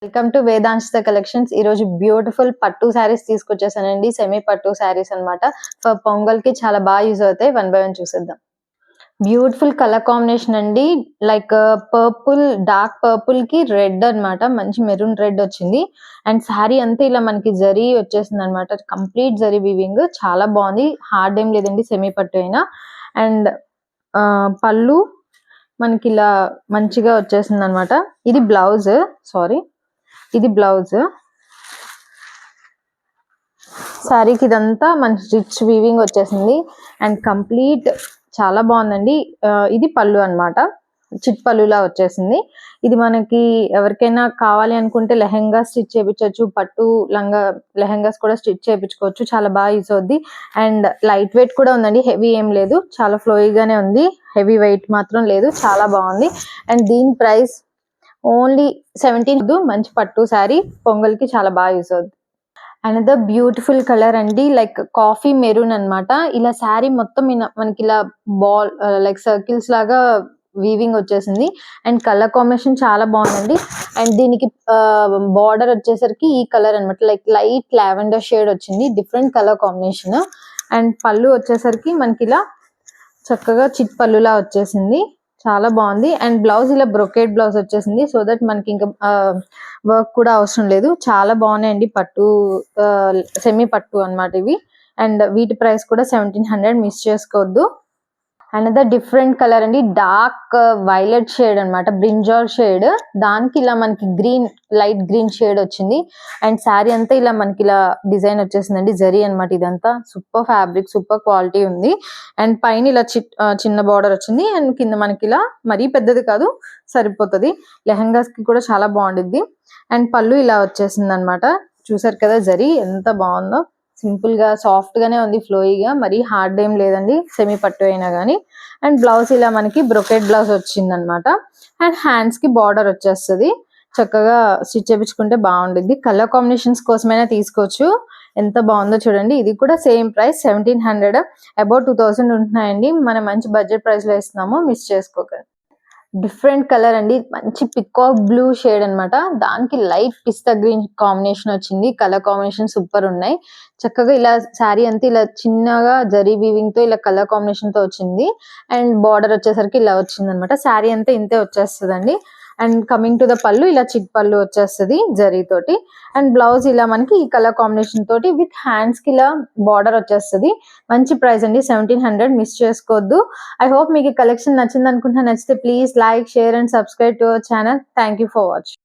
Welcome to వేదాంశిత collections. ఈ రోజు beautiful పట్టు శారీస్ తీసుకొచ్చేసానండి. సెమీ పట్టు శారీస్ అన్నమాట. ఫర్ పొంగల్ కి చాలా బాగా యూజ్ అవుతాయి. వన్ బై వన్ చూసేద్దాం. బ్యూటిఫుల్ కలర్ కాంబినేషన్ అండి. లైక్ పర్పుల్, డార్క్ పర్పుల్ కి రెడ్ అన్నమాట. మంచి మెరూన్ రెడ్ వచ్చింది. అండ్ శారీ అంతా ఇలా మనకి జరీ వచ్చేసింది అనమాట. కంప్లీట్ జరీ వీవింగ్ చాలా బాగుంది. హార్డ్ ఏం లేదండి, సెమీ పట్టు అయినా. అండ్ పళ్ళు మనకి ఇలా మంచిగా వచ్చేసింది అనమాట. ఇది బ్లౌజ్, ఇది బ్లౌజ్. శారీకి ఇదంతా మంచి రిచ్ వీవింగ్ వచ్చేసింది. అండ్ కంప్లీట్ చాలా బాగుందండి. ఇది పళ్ళు అన్నమాట. చిట్ పళ్ళులా వచ్చేసింది. ఇది మనకి ఎవరికైనా కావాలి అనుకుంటే లెహెంగా స్టిచ్ చేయించవచ్చు. పట్టు లంగా లెహెంగాస్ కూడా స్టిచ్ చేయించుకోవచ్చు. చాలా బాగా యూస్ అవుద్ది. అండ్ లైట్ వెయిట్ కూడా ఉందండి. హెవీ ఏం లేదు, చాలా ఫ్లోయిగానే ఉంది. హెవీ వెయిట్ మాత్రం లేదు. చాలా బాగుంది. అండ్ దీని ప్రైస్ ఓన్లీ 17. మంచి పట్టు శారీ పొంగల్ కి చాలా బాగా యూస్ అవుతుంది. అనదర్ బ్యూటిఫుల్ కలర్ అండి, లైక్ కాఫీ మెరూన్ అన్నమాట. ఇలా శారీ మొత్తం మనకి ఇలా బాల్ లైక్ సర్కిల్స్ లాగా వీవింగ్ వచ్చేసింది. అండ్ కలర్ కాంబినేషన్ చాలా బాగుందండి. అండ్ దీనికి బార్డర్ వచ్చేసరికి ఈ కలర్ అన్నమాట, లైక్ లైట్ లావెండర్ షేడ్ వచ్చింది. Different colour combination. అండ్ పళ్ళు వచ్చేసరికి మనకి ఇలా చక్కగా చిట్ పళ్ళులా వచ్చేసింది. చాలా బాగుంది. అండ్ బ్లౌజ్ ఇలా బ్రొకేట్ బ్లౌజ్ వచ్చేసింది. సో దట్ మనకి ఇంకా వర్క్ కూడా అవసరం లేదు. చాలా బాగున్నాయండి. పట్టు సెమీ పట్టు అన్నమాట ఇవి. అండ్ వీటి ప్రైస్ కూడా 1700. మిస్ చేసుకోవద్దు. అనదర్ డిఫరెంట్ కలర్ అండి, డార్క్ వైలెట్ షేడ్ అన్నమాట, బ్రింజాల్ షేడ్. దానికి ఇలా మనకి గ్రీన్, లైట్ గ్రీన్ షేడ్ వచ్చింది. అండ్ శారీ అంతా ఇలా మనకి ఇలా డిజైన్ వచ్చేసిందండి. జరీ అన్నమాట. ఇదంతా సూపర్ ఫ్యాబ్రిక్, సూపర్ క్వాలిటీ ఉంది. అండ్ పైన ఇలా చిన్న బార్డర్ వచ్చింది. అండ్ కింద మనకి ఇలా మరీ పెద్దది కాదు, సరిపోతుంది. లెహంగాస్ కి కూడా చాలా బాగుండిద్ది. అండ్ పళ్ళు ఇలా వచ్చేసింది అనమాట. చూసారు కదా జరీ ఎంత బాగుందో. సింపుల్ గా సాఫ్ట్ గానే ఉంది, ఫ్లోయిగా. మరీ హార్డ్ ఏం లేదండి, సెమీ పట్టు అయినా గానీ. అండ్ బ్లౌజ్ ఇలా మనకి బ్రొకెట్ బ్లౌజ్ వచ్చింది అనమాట. అండ్ హ్యాండ్స్ కి బార్డర్ వచ్చేస్తుంది. చక్కగా స్టిచ్ చేయించుకుంటే బాగుంటుంది. కలర్ కాంబినేషన్స్ కోసమైనా తీసుకోవచ్చు. ఎంత బాగుందో చూడండి. ఇది కూడా సేమ్ ప్రైస్ 1700. అబౌట్ 2000 ఉంటున్నాయండి. మనం మంచి బడ్జెట్ ప్రైస్ లో ఇస్తున్నాము, మిస్ చేసుకోకండి. డిఫరెంట్ కలర్ అండి, మంచి పికాక్ బ్లూ షేడ్ అన్నమాట. దానికి లైట్ పిస్తా గ్రీన్ కాంబినేషన్ వచ్చింది. కలర్ కాంబినేషన్ సూపర్ ఉన్నాయి. చక్కగా ఇలా శారీ అంతా ఇలా చిన్నగా జరీ వీవింగ్ తో ఇలా కలర్ కాంబినేషన్ తో వచ్చింది. అండ్ బార్డర్ వచ్చేసరికి ఇలా వచ్చింది అనమాట. శారీ అంతా ఇంతే వచ్చేస్తుందండి. అండ్ కమింగ్ టు ద పళ్ళు, ఇలా చిట్ పళ్ళు వచ్చేస్తుంది జరీ తోటి. అండ్ బ్లౌజ్ ఇలా మనకి ఈ కలర్ కాంబినేషన్ తోటి విత్ హ్యాండ్స్ కి ఇలా బార్డర్ వచ్చేస్తుంది. మంచి ప్రైస్ అండి, 1700. మిస్ చేసుకోవద్దు. ఐ హోప్ మీకు కలెక్షన్ నచ్చింది అనుకుంటున్నా. నచ్చితే please like, share and subscribe to our channel. Thank you for watching.